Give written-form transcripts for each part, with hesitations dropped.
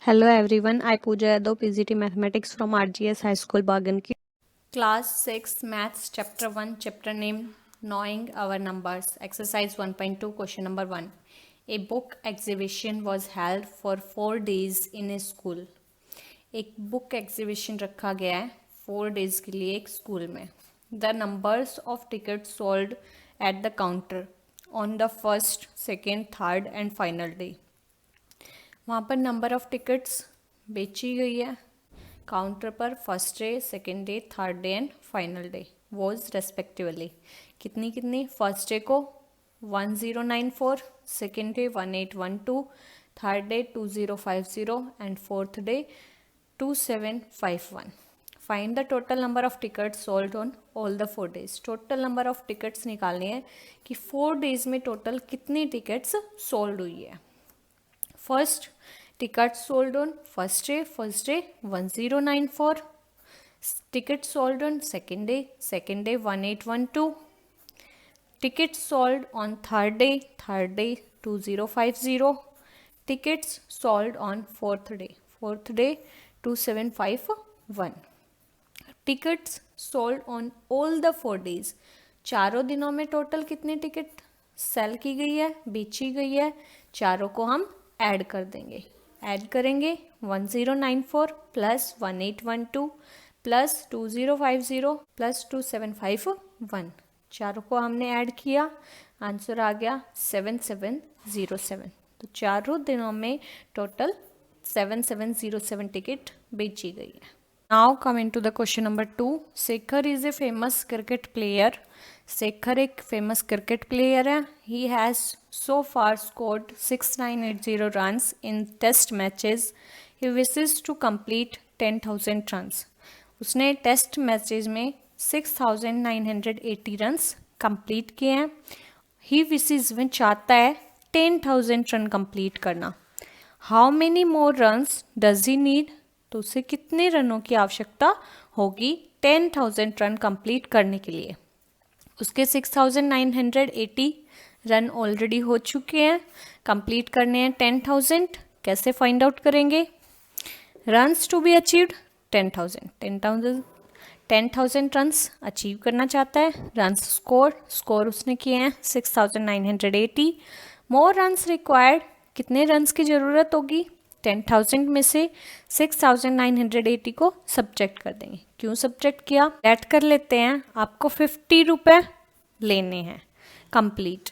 Hello everyone, I Pooja Yadav, PGT Mathematics from RGS High School, Baganki. Class 6 Maths Chapter 1 Chapter name Knowing Our Numbers Exercise 1.2 Question number 1. A book exhibition was held for 4 days in a school. एक book exhibition रखा गया है 4 days के लिए एक school में. The numbers of tickets sold at the counter on the first, second, third and final day. वहाँ पर नंबर ऑफ टिकट्स बेची गई है काउंटर पर first day, second day, third day and final day was respectively. कितनी कितनी? First day को 1094, second day 1812, third day 2050 and fourth day 2751. Find the total number of tickets sold on all the 4 days. Total number of tickets निकालनी है कि 4 days में total कितनी tickets sold हुई है. First tickets sold on first day 1094, tickets sold on second day 1812, tickets sold on third day 2050, tickets sold on fourth day 2751, tickets sold on all the 4 days. चारों दिनों में total कितनी ticket cell की गई है, बेची गई है, चारों को हम ऐड कर देंगे. ऐड करेंगे 1094 प्लस 1812 प्लस 2050 प्लस 2751. चारों को हमने ऐड किया, आंसर आ गया 7707. तो चारों दिनों में टोटल 7707 टिकट बेची गई है. Now coming to the question number 2. Shekhar is a famous cricket player. Shekhar एक फेमस क्रिकेट प्लेयर है. He has so far scored 6980 runs in test matches. He wishes to complete 10,000 runs. उसने टेस्ट मैचेज में 6980 runs complete किए हैं. ही wishes में चाहता है 10,000 run complete करना. How many more runs does he need. तो उसे कितने रनों की आवश्यकता होगी 10,000 रन कंप्लीट करने के लिए. उसके 6980 रन ऑलरेडी हो चुके हैं, कंप्लीट करने हैं 10,000. कैसे फाइंड आउट करेंगे? Runs to be achieved 10,000 runs achieve करना चाहता है. रन्स स्कोर उसने किए हैं 6980. मोर रन्स रिक्वायर्ड, कितने रन्स की ज़रूरत होगी? 10,000 में से 6980 को सब्जेक्ट कर देंगे. क्यों सब्जेक्ट किया? ऐड कर लेते हैं. आपको 50 रुपये लेने हैं कंप्लीट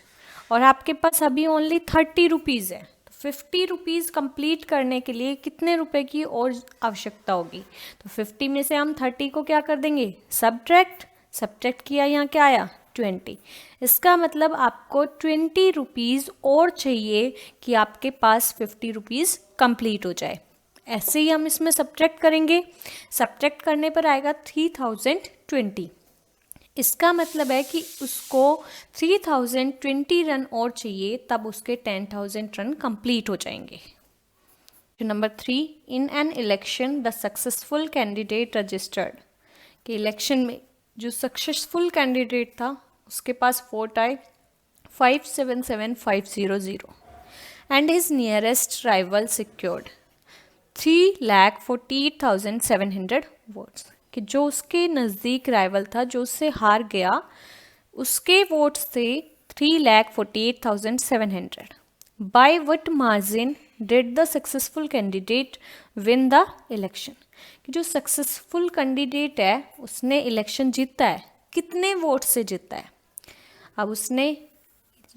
और आपके पास अभी ओनली 30 रुपीज़ है. तो 50 रुपीज़ कंप्लीट करने के लिए कितने रुपए की और आवश्यकता होगी? तो 50 में से हम 30 को क्या कर देंगे? सब्ट्रैक्ट किया, यहाँ क्या आया? 20. इसका मतलब आपको 20 रुपीज़ और चाहिए कि आपके पास 50 रुपीज़ कंप्लीट हो जाए. ऐसे ही हम इसमें सब्ट्रैक्ट करेंगे. सब्ट्रैक्ट करने पर आएगा 3020. इसका मतलब है कि उसको 3020 रन और चाहिए, तब उसके 10,000 रन कंप्लीट हो जाएंगे. Number 3. In an election the successful candidate registered. कि इलेक्शन में जो सक्सेसफुल कैंडिडेट था उसके पास वोट आए 577,500 and his nearest rival secured 3,48,700 votes. कि जो उसके नज़दीक राइवल था, जो उससे हार गया, उसके वोट्स थे 3,48,700. By what margin did the successful candidate win the election. कि जो सक्सेसफुल कैंडिडेट है उसने इलेक्शन जीता है, कितने वोट से जीता है? अब उसने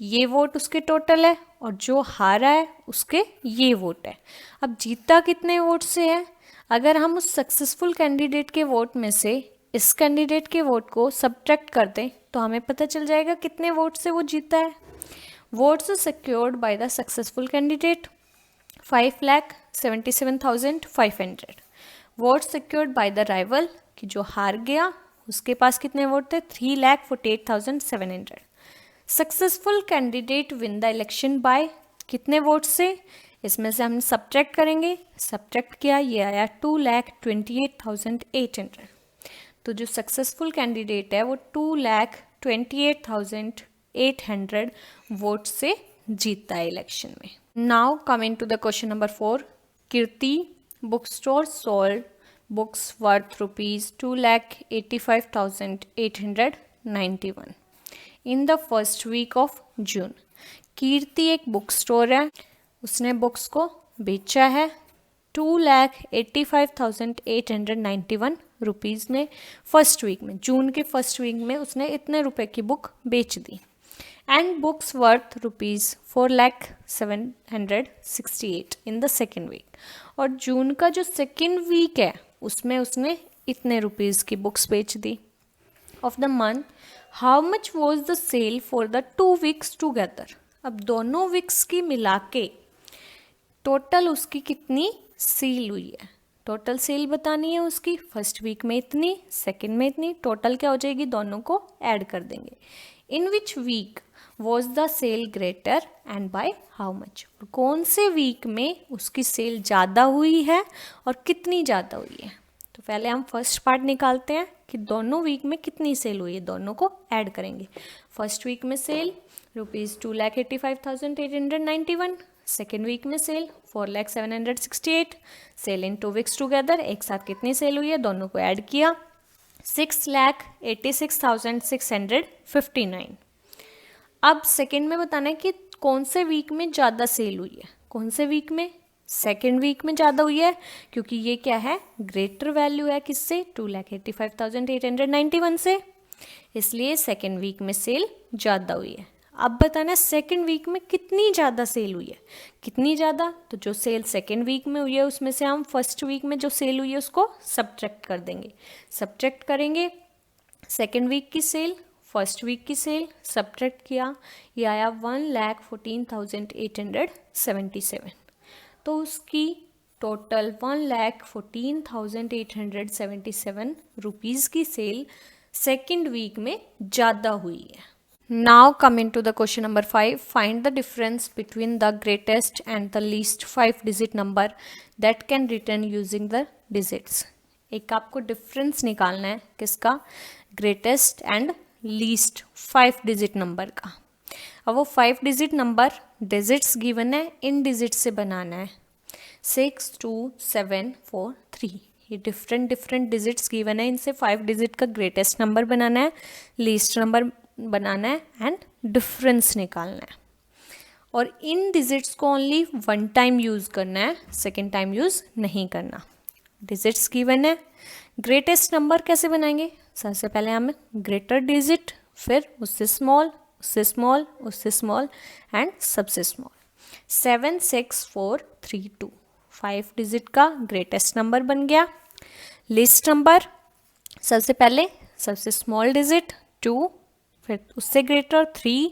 ये वोट उसके टोटल है और जो हारा है उसके ये वोट है. अब जीता कितने वोट से है? अगर हम उस सक्सेसफुल कैंडिडेट के वोट में से इस कैंडिडेट के वोट को सब्ट्रैक्ट कर दें तो हमें पता चल जाएगा कितने वोट से वो जीता है. Votes secured by the successful candidate 5,77,500. Votes secured by the rival, कि जो हार गया उसके पास कितने वोट थे? 3,48,700. Successful candidate win the election by, कितने वोट से? इसमें से हम सब्ट्रैक्ट करेंगे. सब्ट्रैक्ट किया, ये आया 2,28,800. तो जो सक्सेसफुल कैंडिडेट है वो 2,28,800 वोट से जीतता है इलेक्शन में. Now coming to the question number 4. Kirti book store sold books worth ₹2,85,891 in the first week of June. Kirti एक बुक स्टोर है, उसने बुक्स को बेचा है 2,85,891 रुपीज़ में फर्स्ट वीक में, जून के फर्स्ट वीक में उसने इतने रुपए की बुक बेच दी। And books worth ₹4,07,68 in the second week, और जून का जो सेकेंड वीक है उसमें उसने इतने रुपीज़ की बुक्स बेच दी। Of the month how much was the sale for the 2 weeks together. अब दोनों वीक्स की मिला के टोटल उसकी कितनी सेल हुई है, टोटल सेल बतानी है उसकी। फर्स्ट वीक में इतनी, सेकेंड में इतनी, टोटल क्या हो जाएगी, दोनों को ऐड कर देंगे। In which week was the sale greater and by how much, कौन से वीक में उसकी सेल ज़्यादा हुई है और कितनी ज़्यादा हुई है। तो पहले हम फर्स्ट पार्ट निकालते हैं कि दोनों वीक में कितनी सेल हुई है, दोनों को ऐड करेंगे। फर्स्ट वीक में सेल ₹2,85,891, सेकेंड वीक में सेल 4,07,68, सेल इन 2 वीक्स टुगेदर, एक साथ कितनी सेल हुई है, दोनों को ऐड किया 6,86,659। अब सेकेंड में बताना है कि कौन से वीक में ज़्यादा सेल हुई है, कौन से वीक में, सेकेंड वीक में ज़्यादा हुई है, क्योंकि ये क्या है, ग्रेटर वैल्यू है किससे, 2,85,891 से, इसलिए सेकेंड वीक में सेल ज़्यादा हुई है। अब बताना है सेकेंड वीक में कितनी ज़्यादा सेल हुई है, कितनी ज़्यादा, तो जो सेल सेकेंड वीक में हुई है उसमें से हम फर्स्ट वीक में जो सेल हुई है उसको सब्ट्रैक्ट कर देंगे। सब्ट्रैक्ट करेंगे सेकेंड वीक की सेल, फर्स्ट वीक की सेल, सब्ट्रैक्ट किया, ये आया 1,14,877। तो उसकी टोटल 1,14,877 रुपीज़ की सेल सेकेंड वीक में ज़्यादा हुई है। Now coming to the question number 5, find the difference between the greatest and the least 5 digit number that can return using the digits. एक आपको डिफरेंस निकालना है किसका, greatest and least 5 digit number का। अब वो 5 डिजिट नंबर डिजिट्स गिवन है, इन digit से बनाना है 6, 2, 7, 4, 3, ये डिफरेंट डिजिट्स गिवन है, इनसे 5 डिजिट का ग्रेटेस्ट नंबर बनाना है, लीस्ट नंबर बनाना है एंड डिफरेंस निकालना है। और इन डिजिट्स को ओनली 1 टाइम यूज़ करना है, सेकेंड टाइम यूज़ नहीं करना। डिजिट्स गिवन है, ग्रेटेस्ट नंबर कैसे बनाएंगे, सबसे पहले हमें ग्रेटर डिजिट, फिर उससे स्मॉल, उससे स्मॉल, उससे स्मॉल एंड सबसे स्मॉल। 7, 6, 4, 3, 2, 5 डिजिट का ग्रेटेस्ट नंबर बन गया। लिस्ट नंबर, सबसे पहले सबसे स्मॉल डिजिट 2, फिर उससे ग्रेटर 3,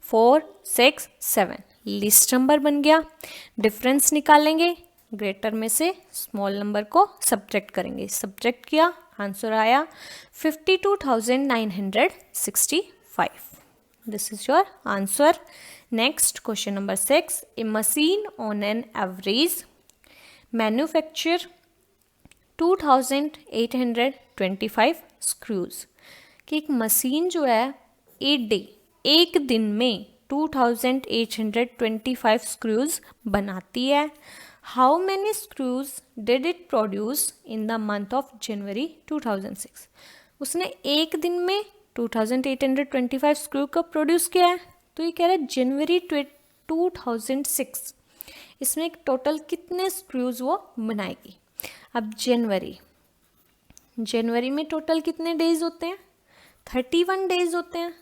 4, 6, 7, लिस्ट नंबर बन गया। डिफरेंस निकालेंगे, ग्रेटर में से स्मॉल नंबर को सब्ट्रैक्ट करेंगे, सब्ट्रैक्ट किया, आंसर आया 52,965। This is your answer. Next question number 6, a machine on an average manufacture 2,825 screws, कि एक मशीन जो है एक दिन में 2,825 स्क्रूज बनाती है। How many screws did it produce in the month of January 2006। उसने एक दिन में 2,825 स्क्रू का प्रोड्यूस किया है, तो ये कह रहा है जनवरी 2006 इसमें टोटल कितने स्क्रूज वो बनाएगी। अब जनवरी में टोटल कितने डेज होते हैं, 31 डेज होते हैं,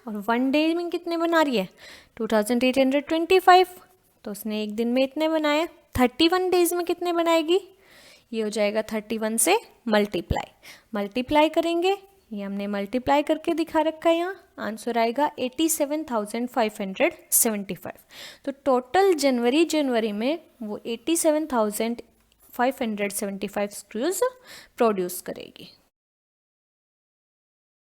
और 1 डे में कितने बना रही है 2,825, तो उसने एक दिन में इतने बनाए। 31 डेज में कितने बनाएगी, ये हो जाएगा 31 से मल्टीप्लाई करेंगे, ये हमने मल्टीप्लाई करके दिखा रखा है यहाँ, आंसर आएगा 87,575। तो टोटल जनवरी में वो 87,575 स्क्रूज प्रोड्यूस करेगी।